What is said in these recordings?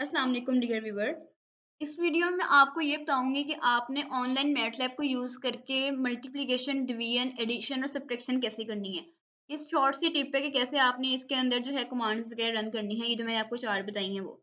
अस्सलाम वालेकुम dear viewer. इस वीडियो में आपको ये बताऊंगी कि आपने ऑनलाइन मैटलैब को यूज़ करके मल्टीप्लिकेशन, डिवीजन, एडिशन और सब्ट्रैक्शन कैसे करनी है। इस शॉर्ट सी टिप है कि कैसे आपने इसके अंदर जो है कमांड्स वगैरह रन करनी है। ये जो मैंने आपको 4 बताई हैं वो।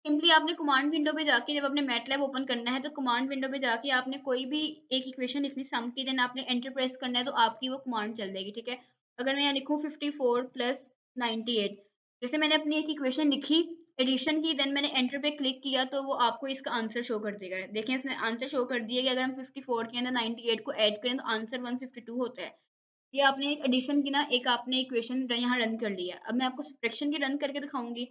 सिंपली आपने कमांड विंडो पे जाके जब आपने मैटलैब ओपन करना है तो कमांड विंडो पे जाके आपने कोई भी एक इक्वेशन लिखनी सम की, देन आपने एंटर प्रेस करना है तो आपकी वो कमांड चल जाएगी, ठीक है। अगर मैं यहाँ लिखूँ 54 प्लस 98, जैसे मैंने अपनी एक इक्वेशन लिखी एडिशन की, देन मैंने एंटर पे क्लिक किया तो वो आपको इसका आंसर शो कर देगा। देखें उसने आंसर शो कर दिया कि अगर हम 54 के अंदर 98 को ऐड करें तो आंसर 152 होता है। ये आपने एक एडिशन की ना एक आपने इक्वेशन यहाँ रन कर लिया। अब मैं आपको सब्ट्रैक्शन की रन करके दिखाऊंगी।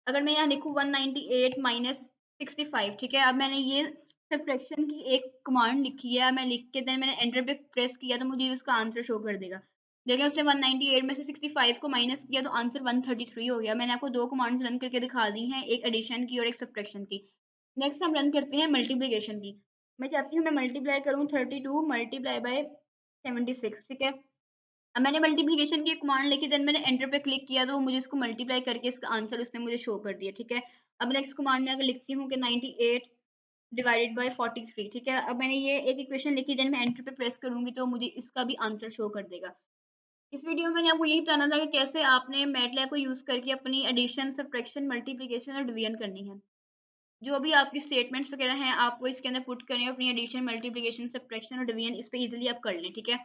अगर मैं यहाँ लिखूँ 198 माइनस 65, ठीक है। अब मैंने ये सब्ट्रैक्शन की एक कमांड लिखी है, मैं लिख के देन मैंने एंटर पे प्रेस किया तो मुझे उसका आंसर शो कर देगा। देखिए उसने 198 में से 65 को माइनस किया तो आंसर 133 हो गया। मैंने आपको 2 कमांड्स रन करके दिखा दी हैं, एक एडिशन की और एक सब्ट्रैक्शन की। नेक्स्ट हम रन करते हैं मल्टीप्लिकेशन की। मैं चाहती हूँ मैं मल्टीप्लाई करूँ 32 मल्टीप्लाई बाय 76, ठीक है। अब मैंने मल्टीप्लिकेशन की कमांड लिखी, देन मैंने एंटर पे क्लिक किया तो मुझे इसको मल्टीप्लाई करके इसका आंसर उसने मुझे शो कर दिया, ठीक है। अब नेक्स्ट कमांड में अगर लिखती हूँ कि 98 डिवाइडेड बाय 43, ठीक है। अब मैंने ये एक इक्वेशन लिखी, देन मैं एंटर पे प्रेस करूंगी तो मुझे इसका भी आंसर शो कर देगा। इस वीडियो में मैंने आपको यही बताना था कि कैसे आपने मैटलैब को यूज करके अपनी एडिशन, सब्ट्रैक्शन, मल्टीप्लिकेशन और डिवीजन करनी है। जो भी आपकी स्टेटमेंट्स वगैरह हैं, आप वो इसके अंदर पुट करें, अपनी एडिशन, मल्टीप्लिकेशन, सब्ट्रैक्शन और डिवीजन इस पे इजीली आप कर लें, ठीक है।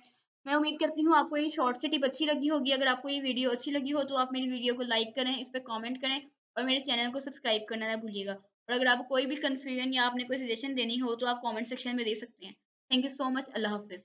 मैं उम्मीद करती हूँ आपको ये शॉर्ट सी टिप अच्छी लगी होगी। अगर आपको ये वीडियो अच्छी लगी हो तो आप मेरी वीडियो को लाइक करें, इस पे कमेंट करें और मेरे चैनल को सब्सक्राइब करना ना भूलिएगा। और अगर आपको कोई भी कंफ्यूजन या आपने कोई सजेशन देनी हो तो आप कमेंट सेक्शन में दे सकते हैं। Thank you so much. अल्लाह हाफ़िज़।